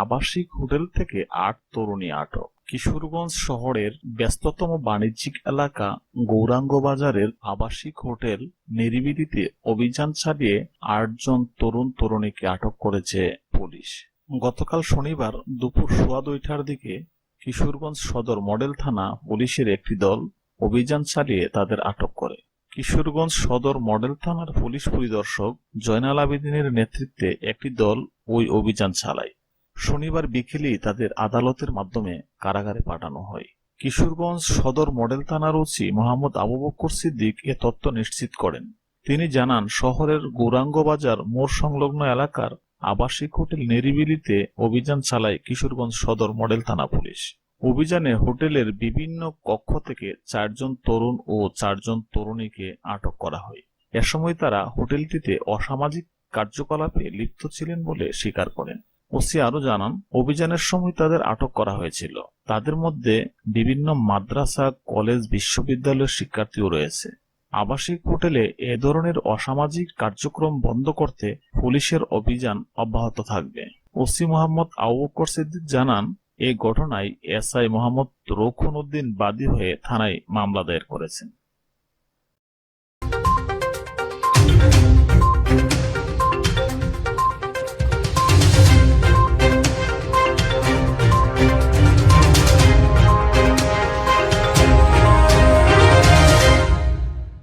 আবাসিক হোটেল থেকে ৮ তরুণী আটক। কিশোরগঞ্জ শহরের ব্যস্ততম বাণিজ্যিক এলাকা গৌরাঙ্গ বাজারের আবাসিক হোটেল নিরিবিলিতে অভিযান চালিয়ে ৮ জন তরুণ তরুণীকে আটক করেছে পুলিশ। গতকাল শনিবার দুপুর 2:15টার দিকে কিশোরগঞ্জ সদর মডেল থানা পুলিশের একটি দল অভিযান চালিয়ে তাদের আটক করে। কিশোরগঞ্জ সদর মডেল থানার পুলিশ পরিদর্শক জয়নাল আবেদিনের নেতৃত্বে একটি দল ওই অভিযান চালায়। শনিবার বিকেলেই তাদের আদালতের মাধ্যমে কারাগারে পাঠানো হয়। কিশোরগঞ্জ সদর মডেল থানার ওসি মোহাম্মদ আবু বকর সিদ্দিক এ তথ্য নিশ্চিত করেন। তিনি জানান, শহরের গৌরাঙ্গ বাজার মোড় সংলগ্ন এলাকার আবাসিক হোটেল নিরিবিলিতে অভিযান চালায় কিশোরগঞ্জ সদর মডেল থানা পুলিশ। অভিযানে হোটেলের বিভিন্ন কক্ষ থেকে 4 জন তরুণ ও 4 জন তরুণীকে আটক করা হয়। এ সময় তারা হোটেলটিতে অসামাজিক কার্যকলাপে লিপ্ত ছিলেন বলে স্বীকার করেন। ওসি আরো জানান, অভিযানের সময় তাদের আটক করা হয়েছিল। তাদের মধ্যে বিভিন্ন মাদ্রাসা, কলেজ, বিশ্ববিদ্যালয়ের শিক্ষার্থীও রয়েছে। আবাসিক হোটেলে এ ধরনের অসামাজিক কার্যক্রম বন্ধ করতে পুলিশের অভিযান অব্যাহত থাকবে। ওসি মোহাম্মদ আবু বকর সিদ্দিক জানান, এই ঘটনায় এসআই মোহাম্মদ রৌখন উদ্দিন বাদী হয়ে থানায় মামলা দায়ের করেছেন।